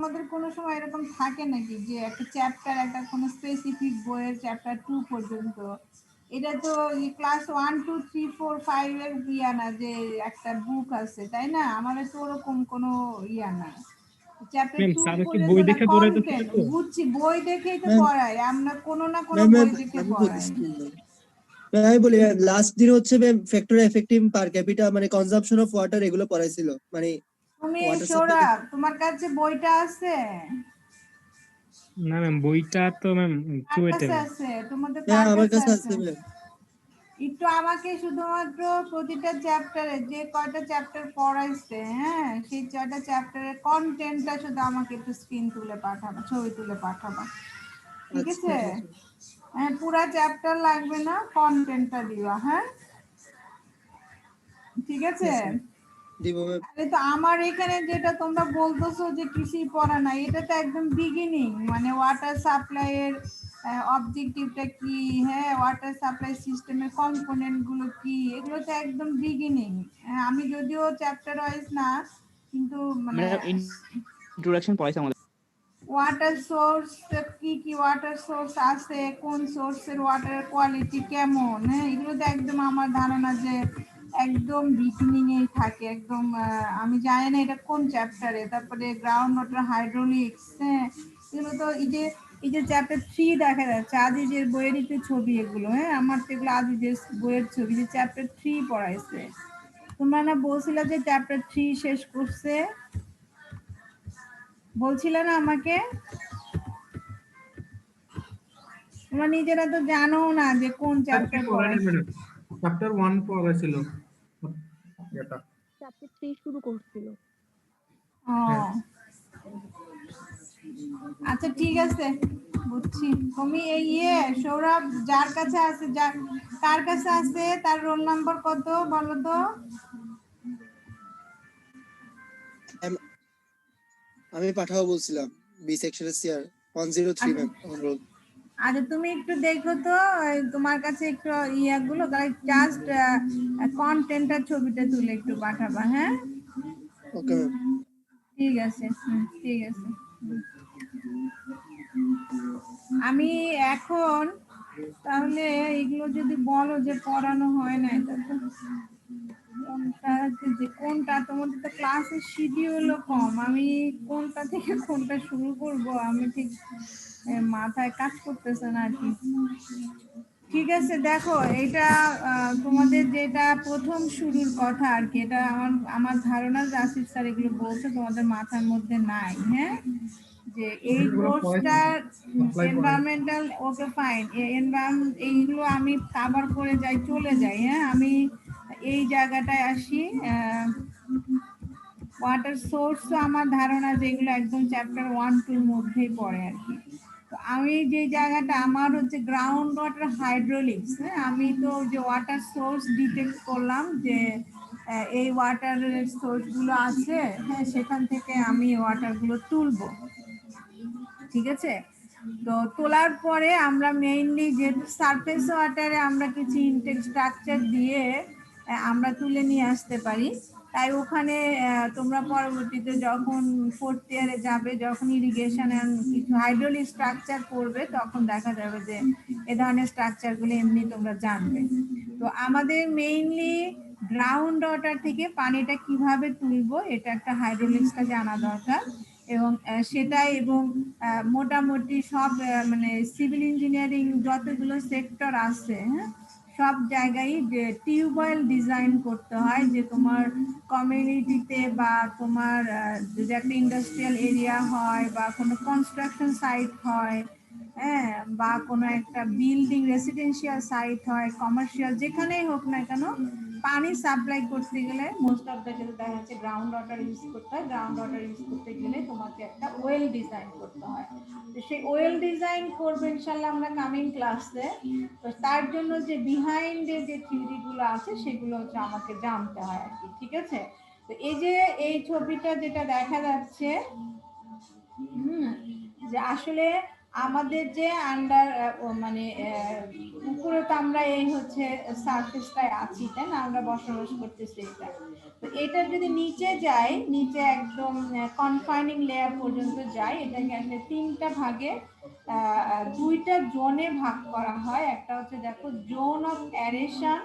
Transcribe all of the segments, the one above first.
আমাদের কোনো সময় এরকম থাকে নাকি যে একটা চ্যাপ্টার একটা কোনো স্পেসিফিক বইয়ের চ্যাপ্টার 2 পর্যন্ত, এটা তো ক্লাস 1 2 3 4 5 এর ইয়া না যে একটা বুক আছে, তাই না? আমাদের তো ওরকম কোনো ইয়া না, চ্যাপ্টার 2 পর্যন্ত না কন্টেন্ট বুঝছি, বই দেখেই তো পড়াই আমরা, কোনো না কোনো বই দেখে পড়াই। আমি বলি লাস্ট দিন হচ্ছে ম্যাম ফ্যাক্টর এফেক্টিভ পার ক্যাপিটা মানে কনজাম্পশন অফ ওয়াটার এগুলো পড়াইছিল। মানে তুমি সৌরভ তোমার কাছে বইটা আছে? না ম্যাম বইটা তো ম্যাম কাছে আছে, তোমাদের কার কাছে আছে? একটু আমাকে শুধুমাত্র প্রতিটা চ্যাপ্টারে যে কয়টা চ্যাপ্টার পড়াইছে, হ্যাঁ সেই ছয়টা চ্যাপ্টারের কন্টেন্টটা শুধু আমাকে একটু স্ক্রিন তুলে পাঠাবা, ছবি তুলে পাঠাবা, ঠিক আছে? হ্যাঁ পুরা চ্যাপ্টার লাগবে না, কন্টেন্টটা দিবা, হ্যাঁ ঠিক আছে? তো আমার এখানে যেটা তোমরা বলতেছো যে কিছুই পড়া নাই, এটা তো একদম বিগিনিং, মানে ওয়াটার সাপ্লাই এর অবজেক্টিভটা কি, হ্যাঁ ওয়াটার সাপ্লাই সিস্টেমের কম্পোনেন্ট গুলো কি, এগুলো তো একদম বিগিনিং। আমি যদিও চ্যাপ্টার ওয়াইজ না, কিন্তু মানে ইন্ট্রোডাকশন পড়াইছে আমাদের। ওয়াটার সোর্স কি কি ওয়াটার সোর্স আছে, কোন সোর্সের ওয়াটার কোয়ালিটি কেমন, হ্যাঁ এগুলো তো একদম আমার ধারণা যে একদম বিগিনিং এই থাকে একদম। আমি জানি না এটা কোন চ্যাপ্টারে। তারপরে গ্রাউন্ড ওয়াটার হাইড্রোলিক্স, হ্যাঁ এগুলো তো এই যে চ্যাপ্টার 3 দেখা যাচ্ছে আজিজের বইয়ের একটু ছবি এগুলো, হ্যাঁ আমার তো এগুলো আজিজের বইয়ের ছবি, যে চ্যাপ্টার 3 পড়াইছে। তোমরা না বলছিলে যে চ্যাপ্টার 3 শেষ করছে, বলছিলে না আমাকে? তোমরা নিজেরা তো জানো না যে কোন চ্যাপ্টার পড়াইছে। চ্যাপ্টার 1 পড়াইছিল, এটা চ্যাপ্টার 3 শুরু করছিল। আচ্ছা ঠিক আছে, বুঝছি। তুমি এই সৌরভ যার কাছে আছে, কার কাছে আছে তার রোল নাম্বার কত বলো তো? আমি পাঠাবো বলছিলাম বি সেকশনের সিআর 103 ম্যাম রোল। আচ্ছা তুমি একটু দেখো তো তোমার কাছে একটু ইয়াগুলো, জাস্ট কন্টেন্টটার ছবিটা তুলে একটু পাঠাবা, হ্যাঁ ওকে ম্যাম ঠিক আছে, ঠিক আছে। আমি এখন তাহলে এগুলো যদি বলো যে পড়ানো হয় না, এটা তো কোনটা তোমাদের তো ক্লাসের শিডিউলও কম, আমি কোনটা থেকে কোনটা শুরু করব আমি ঠিক মাথায় কাজ করতেছে না আর কি। ঠিক আছে দেখো, এটা তোমাদের যেটা প্রথম শুরুর কথা আর কি, এটা আমার ধারণা যে আসিফ স্যার এগুলো বলছে তোমাদের মাথার মধ্যে নাই, হ্যাঁ যে এই কোর্সটার এনভায়রনমেন্টাল, ওকে ফাইন, এইগুলো আমি কভার করে যাই, চলে যাই, হ্যাঁ আমি এই জায়গাটায় আসি। ওয়াটার সোর্স তো আমার ধারণা যে এগুলো একদম চ্যাপ্টার 1 2 মধ্যেই পড়ে আর কি। তো আমি যে জায়গাটা আমার হচ্ছে গ্রাউন্ড ওয়াটার হাইড্রোলিক্স, হ্যাঁ আমি তো যে ওয়াটার সোর্স ডিটেক্ট করলাম যে এই ওয়াটারের সোর্সগুলো আছে, হ্যাঁ সেখান থেকে আমি ওয়াটারগুলো তুলবো, ঠিক আছে? তো তোলার পরে আমরা মেইনলি যে সারফেস ওয়াটারে আমরা কিছু ইনটেক স্ট্রাকচার দিয়ে আমরা তুলে নিয়ে আসতে পারি। তাই ওখানে তোমরা পরবর্তীতে যখন 4th ইয়ারে যাবে, যখন ইরিগেশন এন্ড কিছু হাইড্রোলিক স্ট্রাকচার পড়বে, তখন দেখা যাবে যে এই ধরনের স্ট্রাকচারগুলো এমনি তোমরা জানবে। তো আমাদের মেইনলি গ্রাউন্ড ওয়াটার থেকে পানিটা কিভাবে তুলবো এটা একটা হাইড্রোলিক্সটা জানা দরকার, এবং সেটাই, এবং মোটামুটি সব মানে সিভিল ইঞ্জিনিয়ারিং যতগুলো সেক্টর আছে, হ্যাঁ সব জায়গায় যে টিউবওয়েল ডিজাইন করতে হয়, যে তোমার কমিউনিটিতে বা তোমার যদি একটা ইন্ডাস্ট্রিয়াল এরিয়া হয় বা কোনো কনস্ট্রাকশন সাইট হয়, হ্যাঁ বা কোনো একটা বিল্ডিং রেসিডেন্সিয়াল সাইট হয়, কমার্শিয়াল, যেখানেই হোক না কেন পানি সাপ্লাই করতে গেলে মোস্ট অফ দ্য ক্ষেত্রে দেখা যাচ্ছে গ্রাউন্ড ওয়াটার ইউজ করতে হয়। গ্রাউন্ড ওয়াটার ইউজ করতে গেলে তোমাকে একটা ওয়েল ডিজাইন করতে হয়। তো সেই ওয়েল ডিজাইন করবো ইনশাল্লাহ আমরা কামিং ক্লাসে। তো তার জন্য যে বিহাইন্ডে যে থিওরিগুলো আছে সেগুলো হচ্ছে আমাকে জানতে হয় আর কি, ঠিক আছে? তো এই যে এই ছবিটা যেটা দেখা যাচ্ছে, যে আসলে আমাদের যে আন্ডার মানে উপরে তো আমরা এই হচ্ছে সারফেসটায় আছি, তাই না? আমরা বসবাস করতেছি এটা। তো এটা যদি নিচে যায়, নিচে একদম কনফাইনিং লেয়ার পর্যন্ত যায়, এটাকে আসলে তিনটা ভাগে দুইটা জোনে ভাগ করা হয়। একটা হচ্ছে দেখো জোন অফ অ্যারেশন,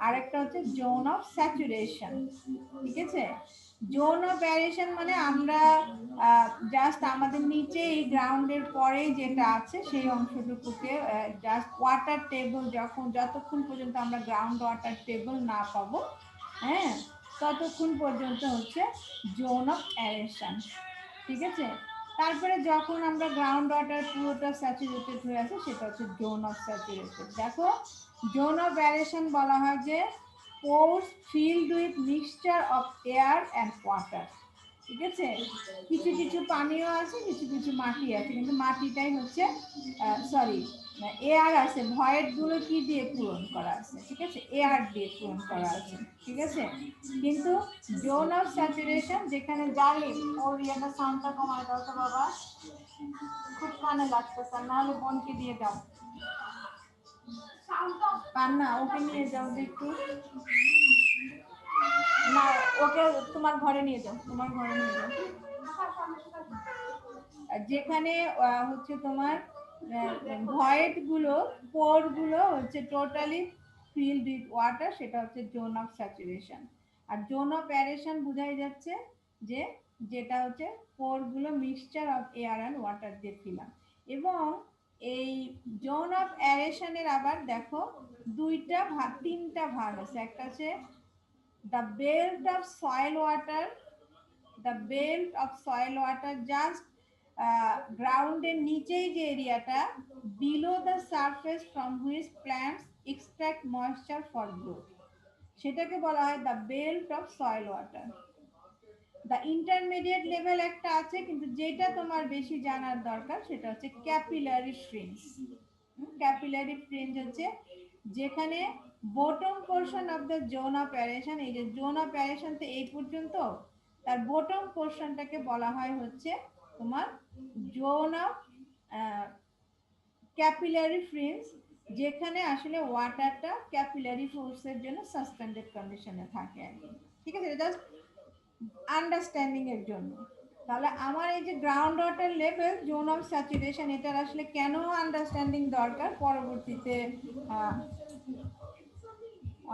আরেকটা হচ্ছে জোন অফ স্যাচুরেশন। ঠিক আছে, জোন অফ অ্যারেশন মানে আমরা জাস্ট আমাদের নিচে এই গ্রাউন্ডের পরে যেটা আছে সেই অংশটুকুকে জাস্ট ওয়াটার টেবল, যতক্ষণ পর্যন্ত আমরা গ্রাউন্ড ওয়াটার টেবল না পাবো, হ্যাঁ, ততক্ষণ পর্যন্ত হচ্ছে জোন অফ অ্যারেশন। ঠিক আছে, তারপরে যখন আমরা গ্রাউন্ড ওয়াটার পুরোটা স্যাচুরেটেড হয়ে আছে সেটা হচ্ছে জোন অফ স্যাচুরেটেড। দেখো জোন অফ অ্যারেশন বলা হয় যে pores filled with mixture of air and water। ঠিক আছে, কিছু কিছু পানিও আছে, কিছু কিছু মাটি আছে, কিন্তু মাটিটাই হচ্ছে সরি এয়ার আছে, ভয়েড গুলো কি দিয়ে পূরণ করা আছে, ঠিক আছে, এয়ার দিয়ে পূরণ করা আছে। ঠিক আছে, কিন্তু জোন অফ স্যাচুরেশন যেখানে জালি, ওর ইয়েটা সাউন্ডটা কমায় দাও তো বাবা, খুব কানে লাগতেছে, নাহলে বোনকে দিয়ে দাও, কান্না ওকে নিয়ে যাও একটু, না ওকে তোমার ঘরে নিয়ে যাও, তোমার ঘরে নিয়ে যাও, যেখানে হচ্ছে তোমার ভয়েড গুলো, পোর গুলো হচ্ছে টোটালি ফিল্ড উইথ ওয়াটার, সেটা হচ্ছে জোন অফ স্যাচুরেশন। আর জোন অফ অ্যারেশন বোঝাই যাচ্ছে যে যেটা হচ্ছে পোর গুলো mixture of air and water দিয়ে ফিলাম। এবং এই জোন অফ অ্যারেশনের আবার দেখো তিনটা ভাগ আছে। একটা হচ্ছে the belt of soil water, the belt of soil water just গ্রাউন্ডের নিচেই যে এরিয়াটা, below the surface from which plants extract moisture for growth, সেটাকে বলা হয় the belt of soil water. The intermediate level একটা আছে, কিন্তু যেটা তোমার বেশি জানার দরকার সেটা হচ্ছে ক্যাপিলারি ফ্রিঞ্জ। ক্যাপিলারি ফ্রিঞ্জ হচ্ছে যেখানে bottom portion of the zone of aeration, এই যে জোন অফ অ্যারেশন তো এই পর্যন্ত, তার বটম পোর্শনটাকে বলা হয় হচ্ছে তোমার জোন অফ ক্যাপিলারি ফ্রিঞ্জ, যেখানে আসলে ওয়াটারটা ক্যাপিলারি ফোর্সের জন্য সাসপেন্ডেড কন্ডিশনে থাকে। ঠিক আছে, জাস্ট আন্ডারস্ট্যান্ডিং এর জন্য। তাহলে আমার এই যে ground water level, zone of saturation, এটার আসলে কেন আন্ডারস্ট্যান্ডিং দরকার, পরবর্তীতে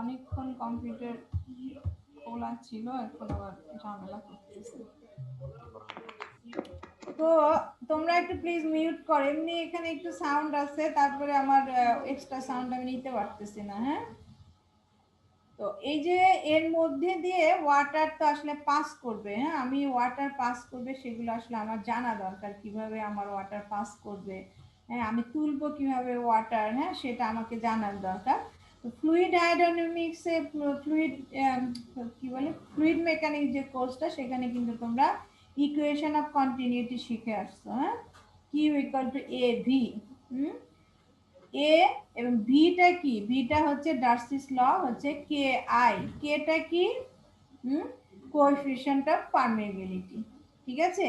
অনেকক্ষণ কম্পিউটার খোলা ছিল, এখন আবার ঝামেলা করতেছে। তো তোমরা একটু প্লিজ মিউট করো, এমনি এখানে একটু সাউন্ড আছে, তারপরে আমার এক্সট্রা সাউন্ড আমি নিতে পারতেছি না। হ্যাঁ, তো এই যে এর মধ্যে দিয়ে ওয়াটার তো আসলে পাস করবে, হ্যাঁ, আমি ওয়াটার পাস করবে সেগুলো আসলে আমার জানা দরকার, কিভাবে আমার ওয়াটার পাস করবে, হ্যাঁ, আমি তুলবো কিভাবে ওয়াটার, হ্যাঁ, সেটা আমাকে জানার দরকার। তো ফ্লুইড হাইড্রোডাইনামিক্স এ ফ্লুইড কি বলে ফ্লুইড মেকানিক্স যে কোর্সটা, সেখানে কিন্তু তোমরা ইকুয়েশন অফ কন্টিনিউটি শিখে আসছো। হ্যাঁ, Q equal to A V, A এবং ভিটা কি, ভিটা হচ্ছে ডার্সিস ল, হচ্ছে কে আই, কেটা কি, কোএফিশিয়েন্ট অফ পারমেবিলিটি। ঠিক আছে,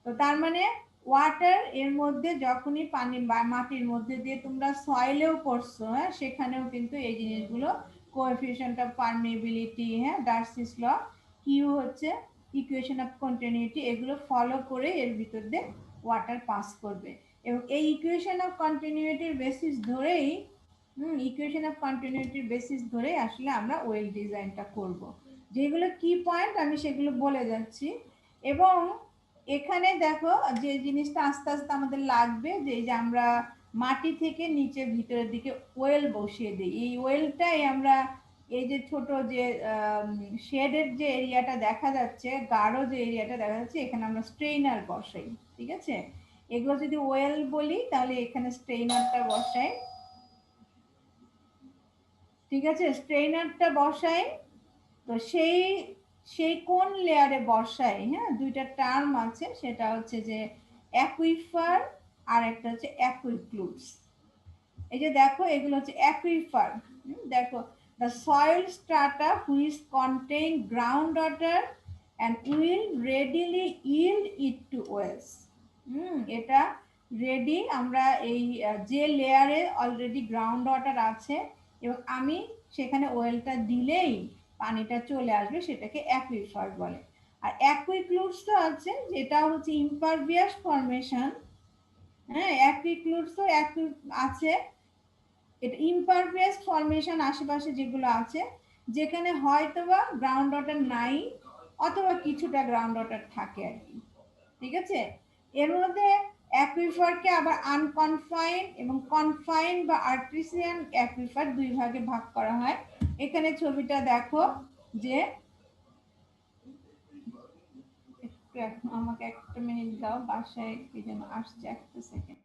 তো তার মানে ওয়াটার এর মধ্যে যখনই পানি বা মাটির মধ্যে দিয়ে তোমরা সয়েলেও করছো, হ্যাঁ, সেখানেও কিন্তু এই জিনিসগুলো কোএফিশিয়েন্ট অফ পারমেবিলিটি, হ্যাঁ, ডার্সিস ল, কিউ হচ্ছে ইকুয়েশন অফ কন্টিনিউটি, এগুলো ফলো করে এর ভিতর দিয়ে ওয়াটার পাস করবে। এবং এই ইকুয়েশন অফ কন্টিনিউটির বেসিস ধরেই ইকুয়েশন অফ কন্টিনিউটির বেসিস ধরেই আসলে আমরা ওয়েল ডিজাইনটা করব। যেগুলো কি পয়েন্ট আমি সেগুলো বলে যাচ্ছি। এবং এখানে দেখো যে জিনিসটা আস্তে আস্তে আমাদের লাগবে, যে আমরা মাটি থেকে নিচে ভিতরের দিকে ওয়েল বসিয়ে দিই। এই ওয়েলটাই আমরা এই যে ছোট যে শেডের যে এরিয়াটা দেখা যাচ্ছে, গাঢ় যে এরিয়াটা দেখা যাচ্ছে, এখানে আমরা স্ট্রেইনার বসাই। ঠিক আছে, এগুলো যদি ওয়েল বলি তাহলে এখানে স্ট্রেইনারটা বসাই। ঠিক আছে, স্ট্রেইনারটা বসাই, তো সেই কোন লেয়ারে বসাই, হ্যাঁ, দুইটা টার্ম আছে, সেটা হচ্ছে যে অ্যাকুইফার আর একটা হচ্ছে অ্যাকুইক্লুডস। এই যে দেখো এগুলো হচ্ছে অ্যাকুইফার, দেখো the soil strata which contain groundwater and will readily yield it to wells। এটা রেডি। আমরা এই যে লেয়ারে অলরেডি গ্রাউন্ড ওয়াটার আছে এবং আমি সেখানে ওয়েলটা দিলেই পানিটা চলে আসবে, সেটাকে অ্যাকুইফার বলে। আর অ্যাকুইক্লুডস তো আছে, যেটা হচ্ছে ইমপারভিয়াস ফর্মেশন। হ্যাঁ, অ্যাকুইক্লুডস তো আছে, এটা ইমপারভিয়াস ফর্মেশন আশেপাশে যেগুলো আছে, যেখানে হয়তোবা গ্রাউন্ড ওয়াটার নাই অথবা কিছুটা গ্রাউন্ড ওয়াটার থাকে আর কি। ঠিক আছে, এর মধ্যে অ্যাকুইফারকে আবার আনকনফাইন্ড এবং কনফাইন্ড বা আর্টিসিয়ান অ্যাকুইফার দুই ভাগে ভাগ করা হয়। এখানে ছবিটা দেখো যে, আমাকে একটা মিনিট দাও, বাসায় কি যেন আসছে, একটা সেকেন্ড।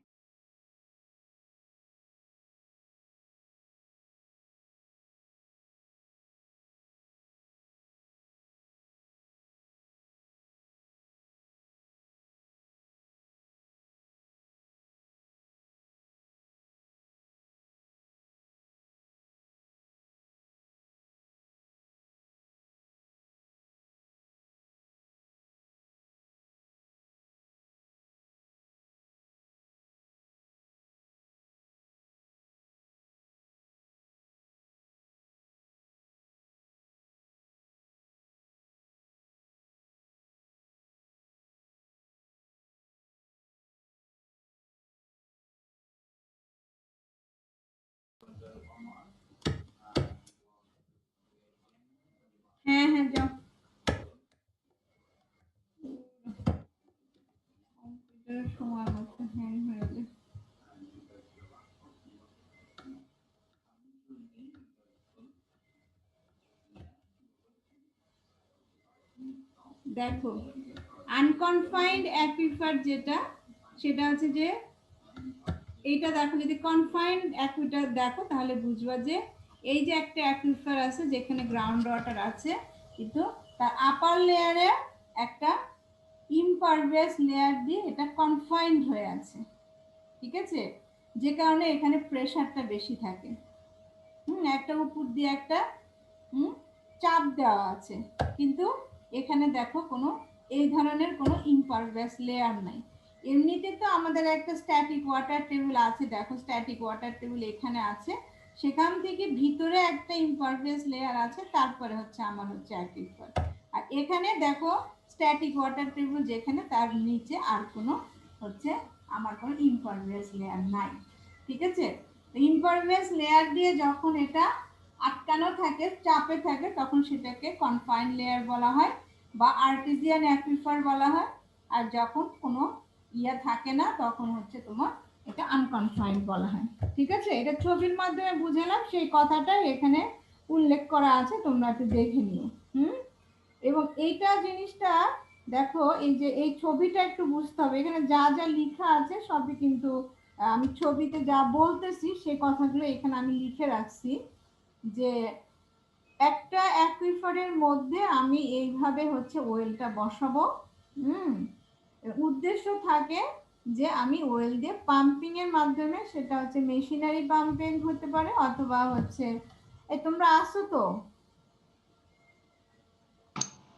হ্যাঁ হ্যাঁ, যাও। কম্পিউটারের সময় মতো হ্যাং হয়ে যায়। দেখো, আনকনফাইন্ড অ্যাকুইফার যেটা, সেটা হচ্ছে যে এইটা দেখো, যদি কনফাইন্ড অ্যাকুইফার দেখো তাহলে বুঝবা যে এই যে একটা অ্যাকুইফার আছে যেখানে গ্রাউন্ড ওয়াটার আছে, কিন্তু তার আপার লেয়ারে একটা ইমপারভিয়াস লেয়ার দিয়ে এটা কনফাইন্ড হয়ে আছে। ঠিক আছে, যে কারণে এখানে প্রেশারটা বেশি থাকে। একটা উপর দিয়ে একটা চাপ দেওয়া আছে, কিন্তু এখানে দেখো কোনো এই ধরনের কোনো ইমপারভিয়াস লেয়ার নাই। এমনিতে তো আমাদের একটা স্ট্যাটিক ওয়াটার টেবিল আছে, দেখো স্ট্যাটিক ওয়াটার টেবিল এখানে আছে, সেখান থেকে ভিতরে একটা ইমপারভিয়াস লেয়ার আছে, তারপরে হচ্ছে আমার হচ্ছে অ্যাকুইফার। আর এখানে দেখো স্ট্যাটিক ওয়াটার টেবিল যেখানে, তার নিচে আর কোনো হচ্ছে আমার কোনো ইমপারভিয়াস লেয়ার নাই। ঠিক আছে, ইমপারভিয়াস লেয়ার দিয়ে যখন এটা আটকানো থাকে, চাপে থাকে, তখন সেটাকে কনফাইন্ড লেয়ার বলা হয় বা আর্টিসিয়ান অ্যাকুইফার বলা হয়। আর যখন কোনো ইয়া থাকে না, তখন হচ্ছে তোমার এটা আনকনফাইন্ড বলা হয়। ঠিক আছে, এটা ছবির মাধ্যমে বুঝালাম, সেই কথাটা এখানে উল্লেখ করা আছে, তোমরা একটু দেখে নিও। এবং এইটা জিনিসটা দেখো, এই যে এই ছবিটা একটু বুঝতে হবে, এখানে যা যা লেখা আছে সবই কিন্তু আমি ছবিতে যা বলতেছি সেই কথাগুলো এখানে আমি লিখে রাখছি, যে একটা অ্যাকুইফারের মধ্যে আমি এইভাবে হচ্ছে ওয়েলটা বসাবো। উদ্দেশ্য থাকে যে আমি ওয়েল দিয়ে পাম্পিং এর মাধ্যমে, সেটা হচ্ছে মেশিনারি পাম্পিং হতে পারে, অথবা হচ্ছে তোমরা আসো তো?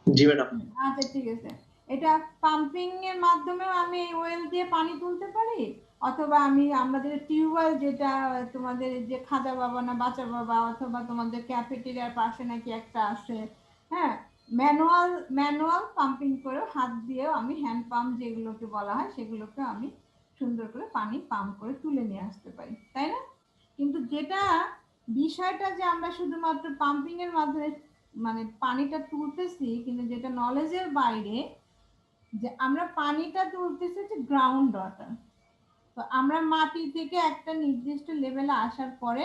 জি ম্যাডাম। আচ্ছা ঠিক আছে, এটা পাম্পিং এর মাধ্যমেও আমি ওয়েল দিয়ে পানি তুলতে পারি, অথবা আমি আমাদের টিউবওয়েল, যেটা তোমাদের যে খাজা বাবা না বাচ্চা বাবা, অথবা তোমাদের ক্যাফেটেরিয়ার পাশে নাকি একটা আসে, হ্যাঁ, ম্যানুয়াল পাম্পিং করে হাত দিয়েও আমি, হ্যান্ড পাম্প যেগুলোকে বলা হয়, সেগুলোকে আমি সুন্দর করে পানি পাম্প করে তুলে নিয়ে আসতে পারি, তাই না? কিন্তু যেটা বিষয়টা যে আমরা শুধুমাত্র পাম্পিং এর মাধ্যমে মানে পানিটা তুলতেছি, কিন্তু যেটা নলেজের বাইরে, যে আমরা পানিটা তুলতেছি হচ্ছে গ্রাউন্ড ওয়াটার। তো আমরা মাটি থেকে একটা নির্দিষ্ট লেভেলে আসার পরে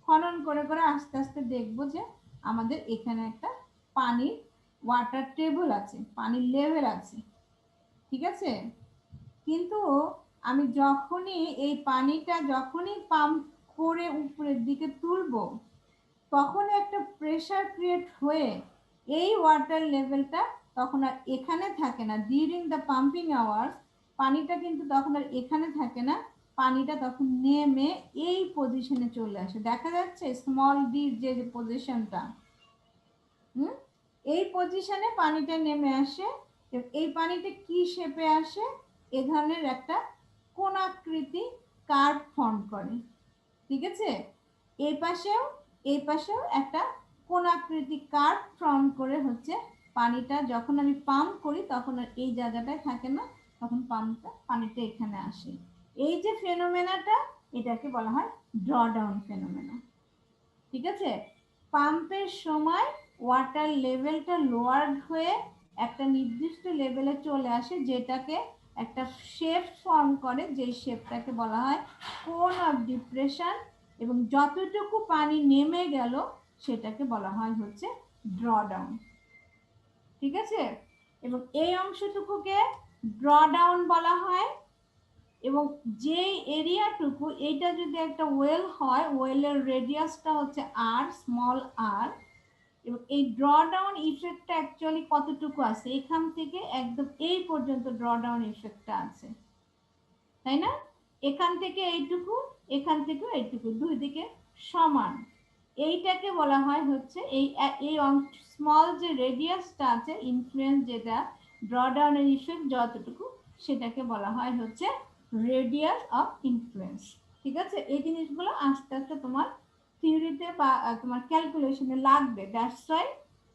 খনন করে করে আস্তে আস্তে দেখব যে আমাদের এখানে একটা পানির ওয়াটার টেবল আছে, পানির লেভেল আছে। ঠিক আছে, কিন্তু আমি যখনই এই পানিটা যখনই পাম্প করে উপরের দিকে তুলবো, তখন একটা প্রেসার ক্রিয়েট হয়ে এই ওয়াটার লেভেলটা তখন আর এখানে থাকে না। ডিউরিং দ্য পাম্পিং আওয়ার্স পানিটা কিন্তু তখন আর এখানে থাকে না, পানিটা তখন নেমে এই পজিশনে চলে আসে। দেখা যাচ্ছে স্মল ডি যে পজিশনটা, এই পজিশনে পানিটা নেমে আসে। এই পানিটা কি শেপে আসে? এ ধরনের একটা কোণাকৃতি কার্ভ ফর্ম করে, ঠিক আছে। এই পাশেও একটা কোণাকৃতি কার্ভ ফর্ম করে হচ্ছে পানিটা যখন আমি পাম্প করি তখন আর এই জায়গাটায় থাকে না, তখন পানিটা এখানে আসে। এই যে ফেনোমেনাটা এটাকে বলা হয় ড্রডাউন ফেনোমেনা, ঠিক আছে। পাম্পের সময় ওয়াটার লেভেলটা লোয়ার্ড হয়ে একটা নির্দিষ্ট লেভেলে চলে আসে, যেটাকে একটা শেপ ফর্ম করে, যে শেপটাকে বলা হয় কোন অফ ডিপ্রেশন, এবং যতটুকু পানি নেমে গেল সেটাকে বলা হয় হচ্ছে ড্রডাউন, ঠিক আছে। এবং এই অংশটুকুকে ড্রডাউন বলা হয়। এবং যেই এরিয়াটুকু, এইটা যদি একটা ওয়েল হয়, ওয়েলের রেডিয়াসটা হচ্ছে আর, স্মল আর, এবং এই ড্রডাউন ইফেক্টটা অ্যাকচুয়ালি কতটুকু আছে, এখান থেকে একদম এই পর্যন্ত ড্রডাউন ইফেক্টটা আছে, তাই না। এখান থেকে এইটুকু, এখান থেকে এইটুকু, দুই দিকে সমান। এইটাকে বলা হয় হচ্ছে এই স্মল যে রেডিয়াসটা আছে, ইনফ্লুয়েন্স যেটা ড্রডাউনের ইফেক্ট যতটুকু, সেটাকে বলা হয় হচ্ছে রেডিয়াস অফ ইনফ্লুয়েন্স, ঠিক আছে। এই জিনিসগুলো আস্তে আস্তে তোমার থিওরিতে বা তোমার ক্যালকুলেশনে লাগবে, দ্যাটস ওয়াই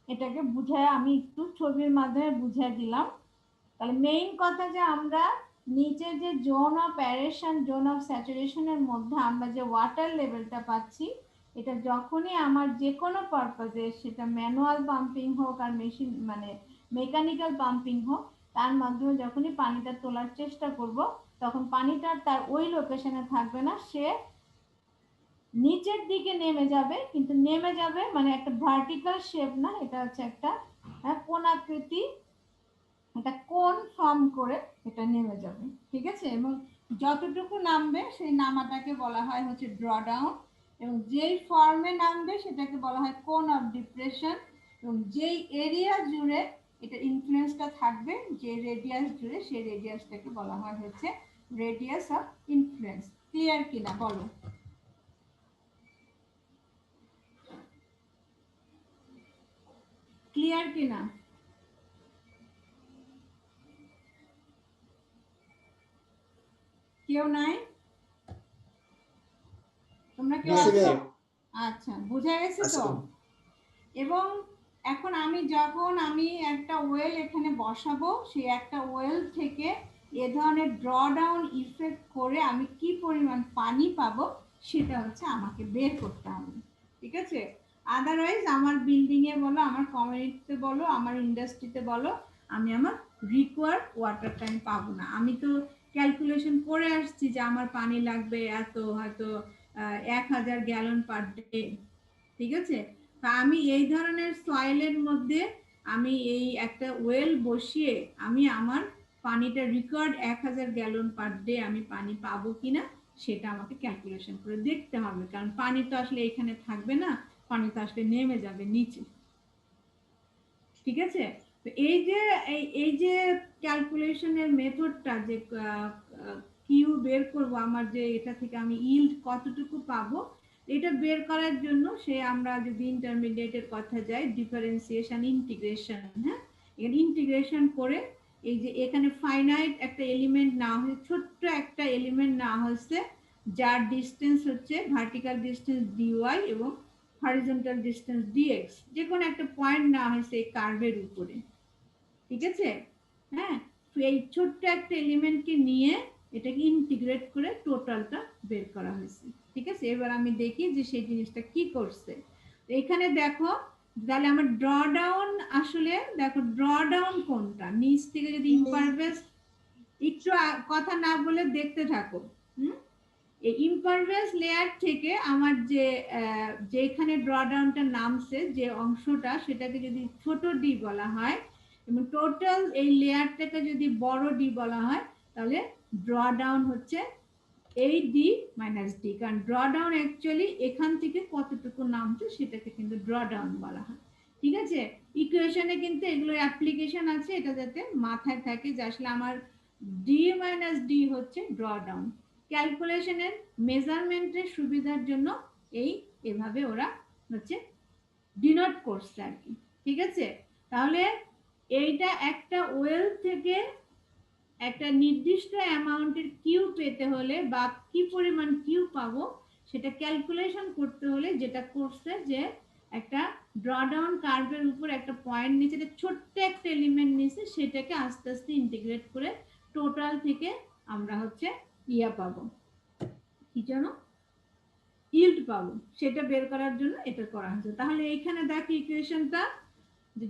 এটাকে বুঝায় আমি একটু ছবির মাধ্যমে বুঝিয়ে দিলাম। তাহলে মেইন কথা যে আমরা নিচে যে zone of aeration, zone of স্যাচুরেশনের মধ্যে আমরা যে ওয়াটার লেভেলটা পাচ্ছি, এটা যখনই আমার যে কোনো পারপাজে, সেটা ম্যানুয়াল পাম্পিং হোক আর মেশিন মানে মেকানিক্যাল পাম্পিং হোক, তার মাধ্যমে যখনই পানিটা তোলার চেষ্টা করব, তখন পানিটা তার ওই লোকেশনে থাকবে না, সে নিচের দিকে নেমে যাবে, কিন্তু নেমে যাবে মানে একটা ভার্টিক্যাল শেপ না, এটা হচ্ছে একটা কোণাকৃতি, এটা কোণ ফর্ম করে এটা নেমে যাবে, ঠিক আছে। এবং যতটুকু নামবে সেই নামাটাকে বলা হয় হচ্ছে ড্রডাউন, এবং যেই ফর্মে নামবে সেটাকে বলা হয় কোণ অফ ডিপ্রেশন, এবং যেই এরিয়া জুড়ে এটা ইনফ্লুয়েন্সটা থাকবে, যে রেডিয়াস জুড়ে, সেই রেডিয়াসটাকে বলা হয় হচ্ছে রেডিয়াস অফ ইনফ্লুয়েন্স। ক্লিয়ার কিনা বলো? ক্লিয়ার কিনা? কেউ নাই? তোমরা কেউ আছো? আচ্ছা, বুঝা গেছে তো। এবং এখন যখন আমি একটা ওয়েল এখানে বসাবো, সেই একটা ওয়েল থেকে এ ধরনের ড্রডাউন ইফেক্ট করে আমি কি পরিমাণ পানি পাবো সেটা হচ্ছে আমাকে বের করতে হবে, ঠিক আছে। আদারওয়াইজ আমার বিল্ডিং এ বলো, আমার কমিউনিটিতে বলো, আমার ইন্ডাস্ট্রিতে বলো, আমি আমার রিকোয়ার্ড ওয়াটারটা আমি পাবো না। আমি তো ক্যালকুলেশন করে আসছি যে আমার পানি লাগবে এত, হয়তো 1000 গ্যালন পার ডে, ঠিক আছে। তা আমি এই ধরনের সয়েলের মধ্যে আমি এই একটা ওয়েল বসিয়ে আমি আমার পানিটা রিকোয়ার্ড 1000 গ্যালন পার ডে আমি পানি পাবো কিনা সেটা আমাকে ক্যালকুলেশন করে দেখতে হবে, কারণ পানি তো আসলে এখানে থাকবে না, পানি তো আসলে নেমে যাবে নিচে, ঠিক আছে। তো এই যে ক্যালকুলেশনের মেথডটা, যে কিউ বের করব আমার, যে এটা থেকে আমি ইল্ড কতটুকু পাবো, এটা বের করার জন্য আমরা যদি ইন্টারমিডিয়েটের কথা যাই, ডিফারেন্সিয়েশন ইন্টিগ্রেশন, হ্যাঁ, এখানে ইন্টিগ্রেশন করে এই যে এখানে ফাইনাইট একটা এলিমেন্ট না হয়েছে, ছোট্ট একটা এলিমেন্ট না হয়েছে, যার ডিস্টেন্স হচ্ছে ভার্টিক্যাল ডিস্টেন্স ডিওয়াই এবং হরিজন্টাল ডিস্টেন্স ডিএক্স, যে কোনো একটা পয়েন্ট না হয়েছে এই কার্ভের উপরে, ঠিক আছে। হ্যাঁ, তো এই ছোট্ট একটা এলিমেন্টকে নিয়ে এটাকে ইন্টিগ্রেট করে টোটালটা বের করা হয়েছে, ঠিক আছে। এবার আমি দেখি যে সেই জিনিসটা কি করছে। এখানে দেখো, তাহলে আমার ড্রডাউন, আসলে দেখো ড্রডাউন কোনটা, নিচ থেকে যদি ইম্পারভিয়াস, একটু কথা না বলে দেখতে থাকো। এই ইম্পারভিয়াস লেয়ার থেকে আমার যেখানে ড্রডাউনটা নামছে, যে অংশটা, সেটাকে যদি ছোট ডি বলা হয়, এবং টোটাল এই লেয়ারটাকে যদি বড় ডি বলা হয়, তাহলে ড্রডাউন হচ্ছে এই ডি মাইনাস ডি, কারণ ড্রডাউন অ্যাকচুয়ালি এখান থেকে কতটুকু নামছে সেটাকে কিন্তু ড্রডাউন বলা হয়, ঠিক আছে। ইকুয়েশনে কিন্তু এগুলো অ্যাপ্লিকেশন আছে, এটা যাতে মাথায় থাকে যে আসলে আমার ডি মাইনাস ডি হচ্ছে ড্রডাউন। ক্যালকুলেশনের মেজারমেন্টের সুবিধার জন্য এভাবে ওরা হচ্ছে ডিনোট করছে আর কি, ঠিক আছে। তাহলে এইটা একটা ওয়েল থেকে একটা নির্দিষ্ট অ্যামাউন্টের কিউ পেতে হলে বা কি পরিমাণ কিউ পাবো সেটা ক্যালকুলেশন করতে হলে যেটা করছে যে একটা ড্রডাউন কার্ভের উপর একটা পয়েন্ট নিচে ছোট্ট একটা এলিমেন্ট নিচে সেটাকে আস্তে আস্তে ইন্টিগ্রেট করে টোটাল থেকে আমরা হচ্ছে ইয়া পাবো, কি জানো, ইল্ড পাবো, সেটা বের করার জন্য এটা করা হয়েছে। তাহলে এইখানে দেখো ইকুয়েশনটা,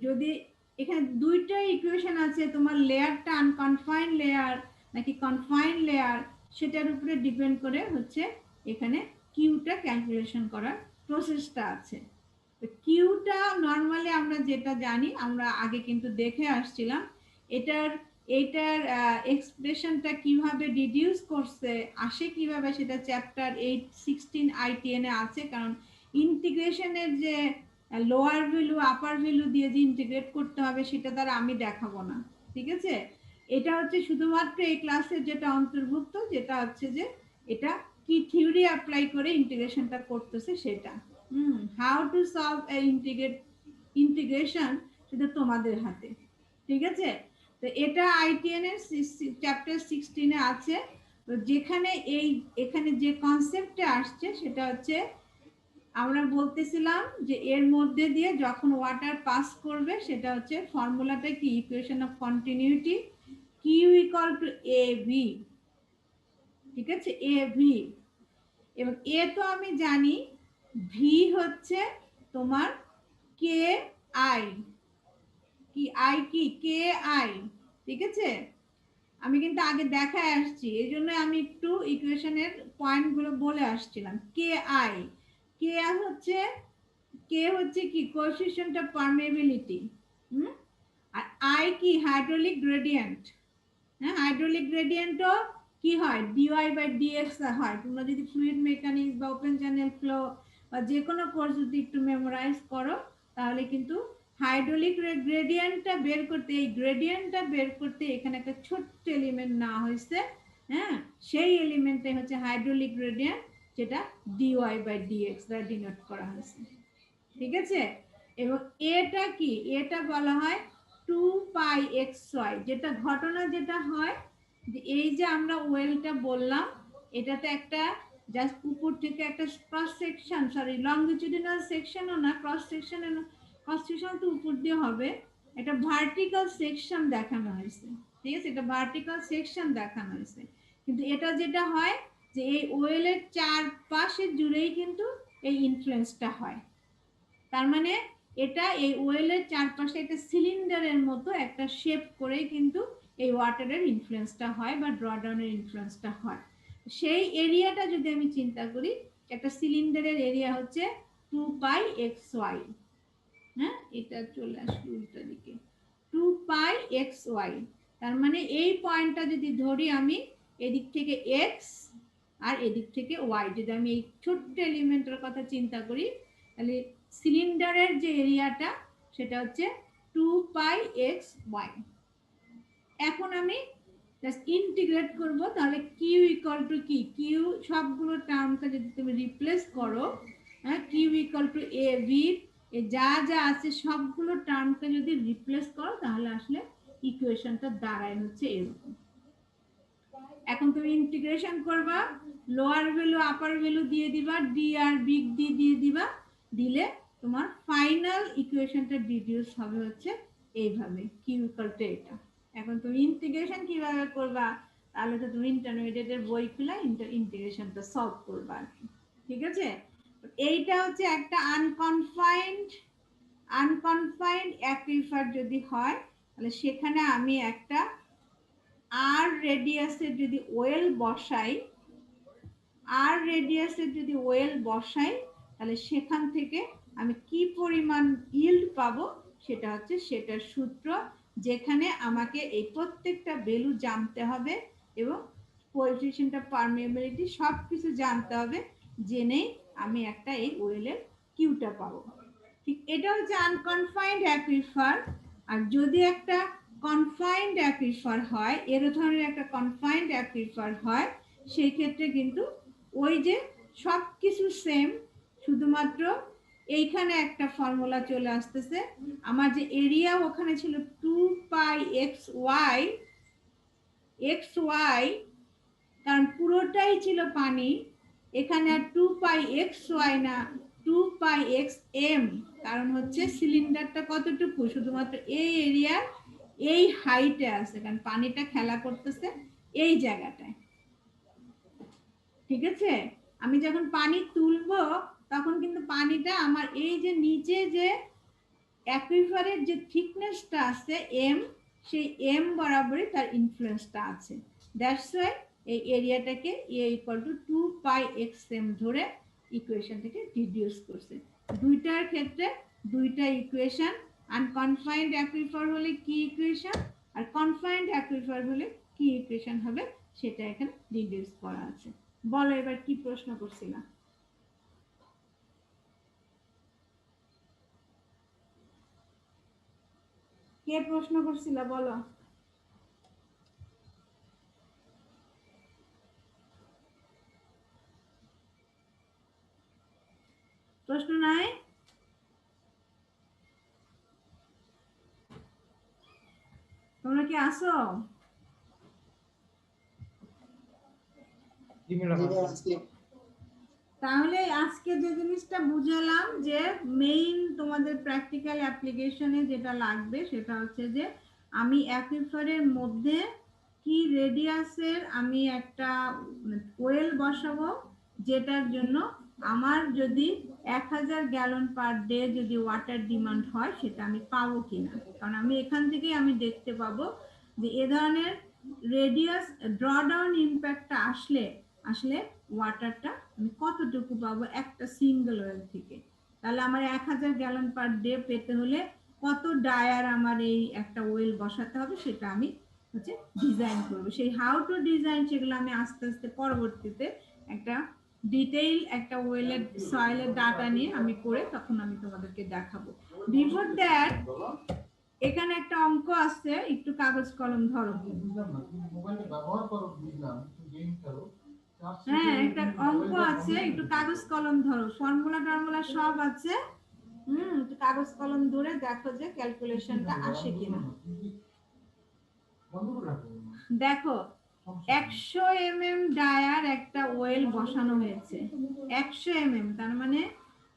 যদি এখানে দুইটা ইকুয়েশন আছে, তোমার লেয়ারটা আনকনফাইন্ড লেয়ার নাকি কনফাইন্ড লেয়ার সেটার উপরে ডিপেন্ড করে হচ্ছে এখানে কিউটা ক্যালকুলেশন করার প্রসেসটা আছে। তো কিউটা নর্মালি আমরা যেটা জানি, আমরা আগে কিন্তু দেখে আসছিলাম এটার এক্সপ্রেশনটা কিভাবে ডিডিউস করছে আসে কিভাবে, সেটা চ্যাপ্টার 8-16 ITN এ আছে। কারণ ইন্টিগ্রেশনের যে লোয়ার ভ্যালু আপার ভ্যালু দিয়ে যে ইন্টিগ্রেট করতে হবে সেটা দ্বারা আমি দেখাবো না, ঠিক আছে। এটা হচ্ছে শুধুমাত্র এই ক্লাসের যেটা অন্তর্ভুক্ত, যেটা হচ্ছে যে এটা কি থিওরি অ্যাপ্লাই করে ইন্টিগ্রেশনটা করতেছে সেটা। How to solve a integration সেটা তোমাদের হাতে, ঠিক আছে। তো এটা ITN এর চ্যাপ্টার 16 এ আছে। তো যেখানে এখানে যে কনসেপ্টে আসছে সেটা হচ্ছে আমরা বলতেছিলাম যে এর মধ্যে দিয়ে যখন ওয়াটার পাস করবে সেটা হচ্ছে ফর্মুলাটা কি, equation of continuity Q equal to A V, ঠিক আছে, এ ভি। এবং এ তো আমি জানি, ভি হচ্ছে তোমার কে আই, কি আই কি কে আই, ঠিক আছে। আমি কিন্তু আগে দেখায় আসছি, এই জন্য আমি একটু ইকুয়েশনের পয়েন্টগুলো বলে আসছিলাম। কে আই, কে হচ্ছে কি কোএফিশিয়েন্ট অফ পারমেবিলিটি, আর আই কি হাইড্রোলিক গ্রেডিয়েন্ট। হ্যাঁ, হাইড্রোলিক গ্রেডিয়েন্টও কি হয়, ডিওয়াই বাই ডিএক্স হয়। তোমরা যদি ফ্লুইড মেকানিক্স বা ওপেন চ্যানেল ফ্লো বা যে কোনো কোর্স যদি একটু মেমোরাইজ করো তাহলে কিন্তু হাইড্রোলিক গ্রেডিয়েন্টটা বের করতে, এই গ্রেডিয়েন্টটা বের করতে এখানে একটা ছোট্ট এলিমেন্ট না হয়েছে, হ্যাঁ, সেই এলিমেন্টটাই হচ্ছে হাইড্রোলিক গ্রেডিয়েন্ট, যেটা ডিওয়াই বাই ডিএক্স দ্বারা ডিনোট করা হয়েছে, ঠিক আছে। এবং এটা কি, এটা বলা হয় 2πxy, যেটা ঘটনা যেটা হয় যে এই যে আমরা ওয়েলটা বললাম এটাতে একটা জাস্ট উপর থেকে একটা ক্রস সেকশন, সরি লংজিটিউডিনাল সেকশনও না, ক্রস সেকশন তো উপর দিয়ে হবে, এটা ভার্টিক্যাল সেকশন দেখানো হয়েছে, ঠিক আছে, এটা ভার্টিক্যাল সেকশন দেখানো হয়েছে। কিন্তু এটা যেটা হয় যে এই ওয়েলের চারপাশে জুড়েই কিন্তু এই ইনফ্লুয়েন্সটা হয়। তার মানে এটা এই ওয়েলের চারপাশে একটা সিলিন্ডারের মতো একটা শেপ করেই কিন্তু এই ওয়াটারের ইনফ্লুয়েন্সটা হয় বা ড্রডাউনের ইনফ্লুয়েন্সটা হয়। সেই এরিয়াটা যদি আমি চিন্তা করি, একটা সিলিন্ডারের এরিয়া হচ্ছে 2πxy, হ্যাঁ, এটা চলে আসবে উল্টা দিকে 2πxy। তার মানে এই পয়েন্টটা যদি ধরি আমি, এদিক থেকে x আর এদিক থেকে y, যদি আমি এই ছোট্ট এলিমেন্টের কথা চিন্তা করি তাহলে সিলিন্ডারের যে এরিয়াটা সেটা হচ্ছে 2πxy। এখন আমি জাস্ট ইন্টিগ্রেট করব, তাহলে কিউ ইকুয়াল টু কি, কিউ সবগুলো টার্মকে যদি তুমি রিপ্লেস করো, হ্যাঁ, Q equal to A V, যা যা আছে সবগুলো টার্মকে যদি রিপ্লেস করো তাহলে আসলে ইকুয়েশনটা দাঁড়ায় হচ্ছে এরকম। এখন তুমি ইন্টিগ্রেশন করবা, লোয়ার ভ্যালু আপার ভ্যালু দিয়ে দিবা, ডি আর বিগ ডি দিয়ে দিবা, দিলে তোমার ফাইনাল ইকুয়েশনটা ডিডিউস হবে হচ্ছে এইভাবে, কিউ ইকুয়াল টু এটা। এখন তুমি ইন্টিগ্রেশন কিভাবে করবা, তাহলে তো তুমি ইন্টারমিডিয়েটের বই খুলে ইন্টিগ্রেশনটা সলভ করবা আর কি, ঠিক আছে। এইটা হচ্ছে একটা আনকনফাইন্ড অ্যাকুইফার যদি হয় তাহলে সেখানে আমি একটা আর রেডিয়াসের যদি ওয়েল বসাই, তাহলে সেখান থেকে আমি কি পরিমাণ ইল্ড পাবো সেটা হচ্ছে সেটার সূত্র, যেখানে আমাকে এই প্রত্যেকটা ভ্যালু জানতে হবে এবং কোএফিশিয়েন্ট অফ পারমিয়াবিলিটি সবকিছু জানতে হবে, জেনেই আমি একটা এই ওয়েলের কিউটা পাবো, ঠিক। এটা হচ্ছে আনকনফাইন্ড অ্যাকুইফার। আর যদি একটা কনফাইন্ড অ্যাকুইফার হয়, এর ধরনের একটা কনফাইন্ড অ্যাকুইফার হয়, সেই ক্ষেত্রে কিন্তু ওই যে সবকিছু সেম, শুধুমাত্র এইখানে একটা ফর্মুলা চলে আসতেছে, আমার যে এরিয়া ওখানে ছিল 2πxy, এক্স ওয়াই, কারণ পুরোটাই ছিল পানি, এখানে আর 2 পাই এক্স ওয়াই না, 2 পাই এক্স এম, কারণ হচ্ছে সিলিন্ডারটা কতটুকু শুধুমাত্র এই এরিয়ার এই হাইটে আছে, কারণ পানিটা খেলা করতেছে এই জায়গাটায়। ঠিক আছে, আমি যখন পানি তুলবো তখন কিন্তু পানিটা আমার এই যে নিচে যে অ্যাকুইফারের যে থিকনেসটা আছে এম, সেই এম বরাবরই তার ইনফ্লুয়েন্সটা আছে। দ্যাটস ওয়াই এই এরিয়াটাকে A equal to 2 pi x m ধরে ইকুয়েশন থেকে ডিডিউস করছে। দুইটার ক্ষেত্রে দুইটা ইকুয়েশন, আনকনফাইন্ড অ্যাকুইফার হলে কি ইকুয়েশন আর কনফাইন্ড অ্যাকুইফার হলে কি ইকুয়েশন হবে সেটা এখানে ডিডিউস করা আছে। বলো এবার কি প্রশ্ন করছিলাম? কে প্রশ্ন করছিল বলো? প্রশ্ন নাই? তোমরা কি আসো? জি ম্যাডাম। তাহলে আজকে যে জিনিসটা বুঝালাম যে মেইন তোমাদের প্র্যাকটিক্যাল অ্যাপ্লিকেশনে যেটা লাগবে সেটা হচ্ছে যে আমি অ্যাকুইফারের মধ্যে কি রেডিয়াসের আমি একটা ওয়েল বসাবো, যেটার জন্য আমার যদি 1000 গ্যালন পার ডে যদি ওয়াটার ডিমান্ড হয় সেটা আমি পাবো কিনা, কারণ আমি এখান থেকেই আমি দেখতে পাবো যে এ ধরনের রেডিয়াস ড্রডাউন ইম্প্যাক্টটা আসলে ওয়াটারটা আমি কতটুকু পাবো একটা সিঙ্গেল ওয়েল থেকে। তাহলে আমার 1000 গ্যালন পার ডে পেতে হলে কত ডায়ার আমার এই একটা ওয়েল বসাতে হবে সেটা আমি হচ্ছে ডিজাইন করবো। সেই হাউ টু ডিজাইন সেগুলো আমি আস্তে আস্তে পরবর্তীতে একটা ডিটেইল একটা ওয়েলের সয়েলের ডাটা নিয়ে আমি করে তখন আমি তোমাদেরকে দেখাবো। বিফোর দ্যাট এখানে একটা অঙ্ক আছে, একটু কাগজ কলম ধরো। হ্যাঁ, একটা অঙ্ক আছে, একটু কাগজ কলম ধরো, ফর্মুলা টর্মুলা সব আছে। একটু কাগজ কলম ধরে দেখো যে ক্যালকুলেশনটা আসে কিনা। দেখো 100 mm ডায়ার একটা ওয়েল বসানো হয়েছে, 100 mm, তার মানে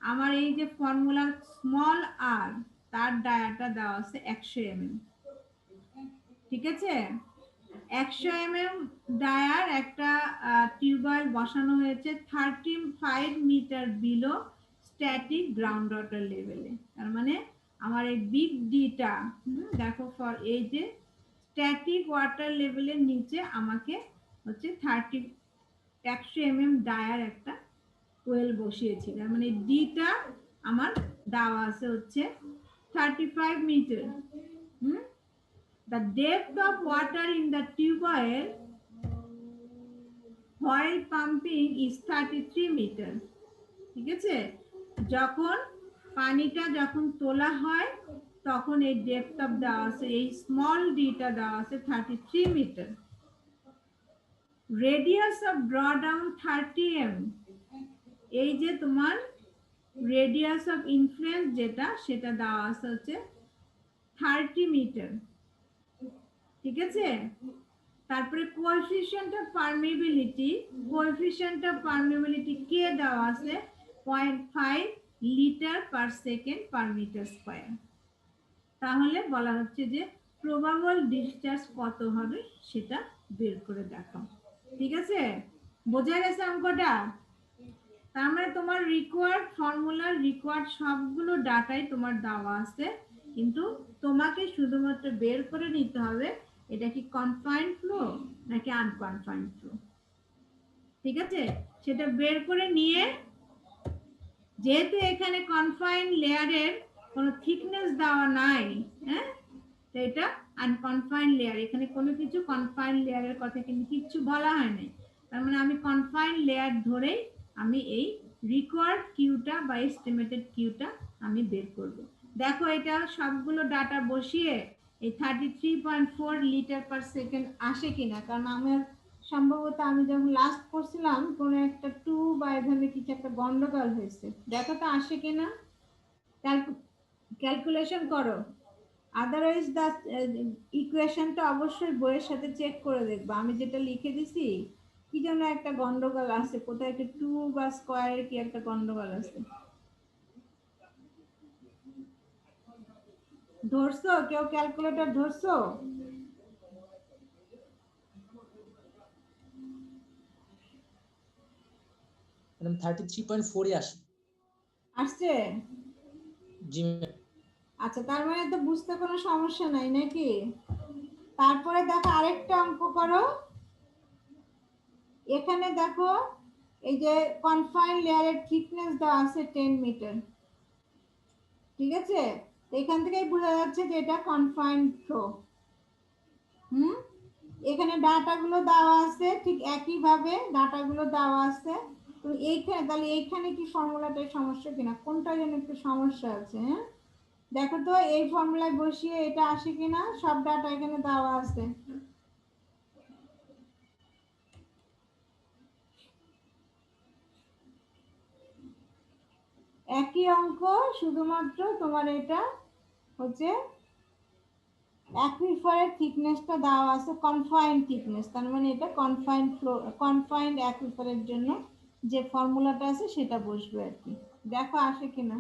আমার এই যে ফর্মুলা স্মল আর তার ডায়াটা দেওয়া আছে 100 mm। ঠিক আছে, 100 mm ডায়ার একটা টিউবওয়েল বসানো হয়েছে 35 metre below static ground water লেভেলে। তার মানে আমার এই বিগ ডিটা দেখো ফর এই যে স্ট্যাটিক ওয়াটার লেভেলের নিচে আমাকে হচ্ছে 100 mm ডায়ার একটা ওয়েল বসিয়েছি, তার মানে ডিটা আমার দেওয়া আছে হচ্ছে 35 metre. The depth of water in the tube oil while pumping is 33 meter. ঠিক আছে, যখন পানিটা যখন তোলা হয় তখন এই ডেপথ অফ দেওয়া আছে, এই স্মল ডিটা দেওয়া আছে 33 metre. Radius of draw 30 m, এই যে তোমার রেডিয়াস অফ ইনফ্লুয়েন্স যেটা সেটা দেওয়া আছে হচ্ছে 30 মিটার। ঠিক আছে, তারপরে কোএফিশিয়েন্ট অফ পারমিবিলিটি কে দেওয়া আছে 0.5 litre per second per metre square. তাহলে বলা হচ্ছে যে প্রবাবল ডিসচার্জ কত হবে সেটা বের করে দেখাও। ঠিক আছে, বোঝা গেছে অঙ্কটা? তার মানে তোমার রিকোয়ার্ড ফর্মুলার রিকোয়ার্ড সবগুলো ডাটাই তোমার দেওয়া আছে, কিন্তু তোমাকে শুধুমাত্র বের করে নিতে হবে এটা কি কনফাইন্ড ফ্লো নাকি আনকনফাইন্ড ফ্লো। ঠিক আছে, সেটা বের করে নিয়ে, যেহেতু এখানে কনফাইন্ড লেয়ারের কোনো থিকনেস দেওয়া নাই, হ্যাঁ, তো এটা আনকনফাইন্ড লেয়ার, এখানে কোনো কিছু কনফাইন্ড লেয়ারের কথা কিন্তু কিচ্ছু বলা হয় নাই। তার মানে আমি কনফাইন্ড লেয়ার ধরেই আমি এই রিকোয়ার্ড কিউটা বা এস্টিমেটেড কিউটা আমি বের করব। দেখো এটা সবগুলো ডাটা বসিয়ে এই 33.4 লিটার পার সেকেন্ড আসে কিনা, কারণ আমার সম্ভবত আমি যখন লাস্ট করছিলাম কোনো একটা 2 বা এই ধরনের কিছু একটা গন্ডগোল হয়েছে। দেখো তো আসে কিনা, ক্যালকুলেশন করো। আদারওয়াইজ দ্য ইকুয়েশনটা অবশ্যই বইয়ের সাথে চেক করে দেখবা। আমি যেটা লিখে দিছি কি যেন একটা গন্ডগোল আছে, কোথায় একটা 2 বা স্কয়ারের কি একটা গন্ডগোল আছে। ধরছো? কেউ ক্যালকুলেটর ধরছো? ম্যাডাম 33.4 এ আসে। আসছে? জি ম্যাম। আচ্ছা, তার মানে তো বুঝতে কোনো সমস্যা নাই নাকি? তারপরে দেখো আরেকটা অঙ্ক করো। এখানে দেখো এই যে কনফাইন লেয়ারের থিকনেস দেওয়া আছে 10 মিটার, ঠিক আছে? তো এখান থেকেই বোঝা যাচ্ছে যে এটা কনফাইন্ড ফ্লো। এখানে ডাটাগুলো দেওয়া আছে, ঠিক একইভাবে ডাটাগুলো দেওয়া আছে। তো এইখানে তাহলে এইখানে কি ফর্মুলাটাই সমস্যা কিনা, কোনটা যেন একটু সমস্যা আছে। হ্যাঁ, দেখো তো এই ফর্মুলায় বসিয়ে এটা আসে কিনা, সব ডাটা এখানে দেওয়া আছে। একই অঙ্ক, শুধুমাত্র তোমার এটা হচ্ছে অ্যাকুইফারের থিকনেসটা দেওয়া আছে কনফাইন্ড থিকনেস, তার মানে এটা কনফাইন্ড ফ্লো, কনফাইন্ড অ্যাকুইফারের জন্য যে ফর্মুলাটা আছে সেটা বসবে আর কি। দেখো আসে কিনা।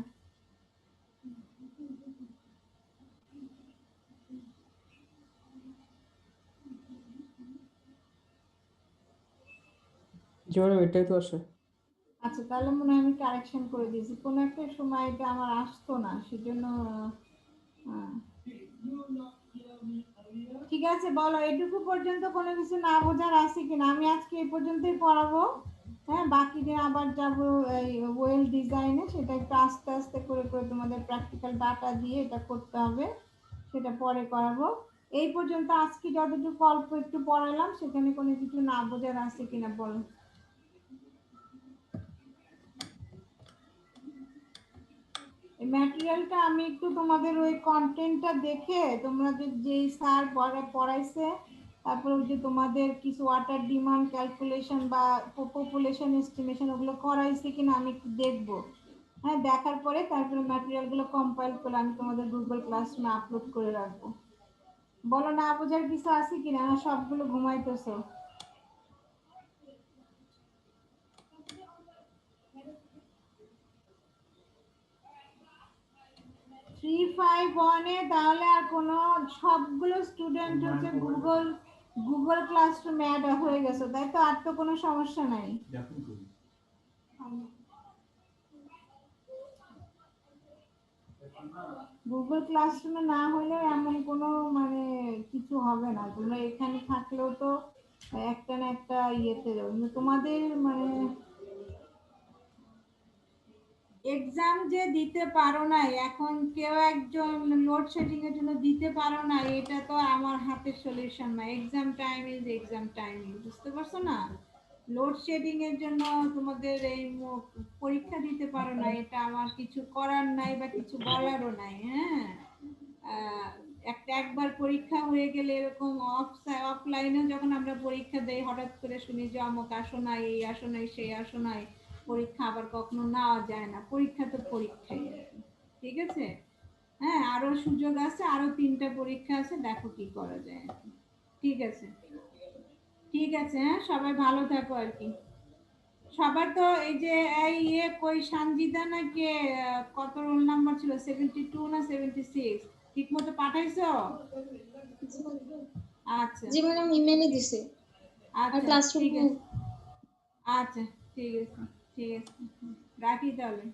জি ম্যাডাম এটাই তো আসে। আচ্ছা, তাহলে মনে হয় আমি কারেকশন করে দিয়েছি, কোনো একটা সময় এটা আমার আসতো না, সেজন্য আহ, ঠিক আছে, বলো এটুকু পর্যন্ত কোনো কিছু না বোঝার আছে কিনা। আমি আজকে এই পর্যন্তই পড়াবো। হ্যাঁ, বাকি দিন আবার যাব এই ওয়েল ডিজাইনে, সেটা একটু আস্তে আস্তে করে করে তোমাদের প্র্যাকটিক্যাল ডাটা দিয়ে এটা করতে হবে, সেটা পরে করাবো। এই পর্যন্ত আজকে যতটুকু অল্প একটু পড়ালাম সেখানে কোনো কিছু না বোঝার আছে কিনা বলো। এই ম্যাটেরিয়ালটা আমি একটু তোমাদের ওই কন্টেন্টটা দেখে, তোমরা যে স্যার পড়াইছে, তারপর ওই যে তোমাদের কিছু ওয়াটার ডিমান্ড ক্যালকুলেশন বা পপুলেশন এস্টিমেশন ওগুলো করাইছে কিনা আমি একটু দেখবো। হ্যাঁ, দেখার পরে তারপরে ম্যাটেরিয়ালগুলো কম্পাইল করে আমি তোমাদের গুগল ক্লাসরুমে আপলোড করে রাখবো। বলো না বোঝার কিছু আছে কিনা, না সবগুলো ঘুমাইতেছো? 351 এ তাহলে আর কোনো, সবগুলো স্টুডেন্ট হচ্ছে গুগল ক্লাসরুমে অ্যাড হয়ে গেছে, তাই তো? আর তো কোনো সমস্যা নাই। গুগল ক্লাসরুমে না হলে এমন কোনো মানে কিছু হবে না, তোমরা এখানে থাকলেও তো একটা না একটা ইয়েতে যাবে তোমাদের মানে। এক্সাম যে দিতে পারো না, এখন কেউ একজন লোডশেডিং এর জন্য দিতে পারো না, এটা তো আমার হাতের সলিউশন না। Exam time is exam time, বুঝতে পারছো না? লোডশেডিং এর জন্য তোমাদের এই পরীক্ষা দিতে পারো না, এটা আমার কিছু করার নাই বা কিছু বলারও নাই। হ্যাঁ, একবার পরীক্ষা হয়ে গেলে এরকম অফলাইনেও যখন আমরা পরীক্ষা দেই, হঠাৎ করে শুনি যে অমুক আসো নাই, এই আসো নাই, সেই আসো নাই, পরীক্ষা আবার কখনো নেওয়া যায় না। পরীক্ষা তো পরীক্ষাই, ঠিক আছে? হ্যাঁ, আরো সুযোগ আছে, আরো 3টা পরীক্ষা আছে, দেখো কি করা যায়। ঠিক আছে, ঠিক আছে। হ্যাঁ, সবাই ভালো থাকো আর কি। সবার তো এই যে এই কই সানজিদা না কে, কত রোল নাম্বার ছিল, 72 না 76, ঠিক মতো পাঠাইছো? আচ্ছা জি ম্যাডাম ইমেলে দিছে আর আচ্ছা, ক্লাসরুম। ঠিক আছে, আচ্ছা ঠিক আছে, ঠিক আছে, রাখি তাহলে।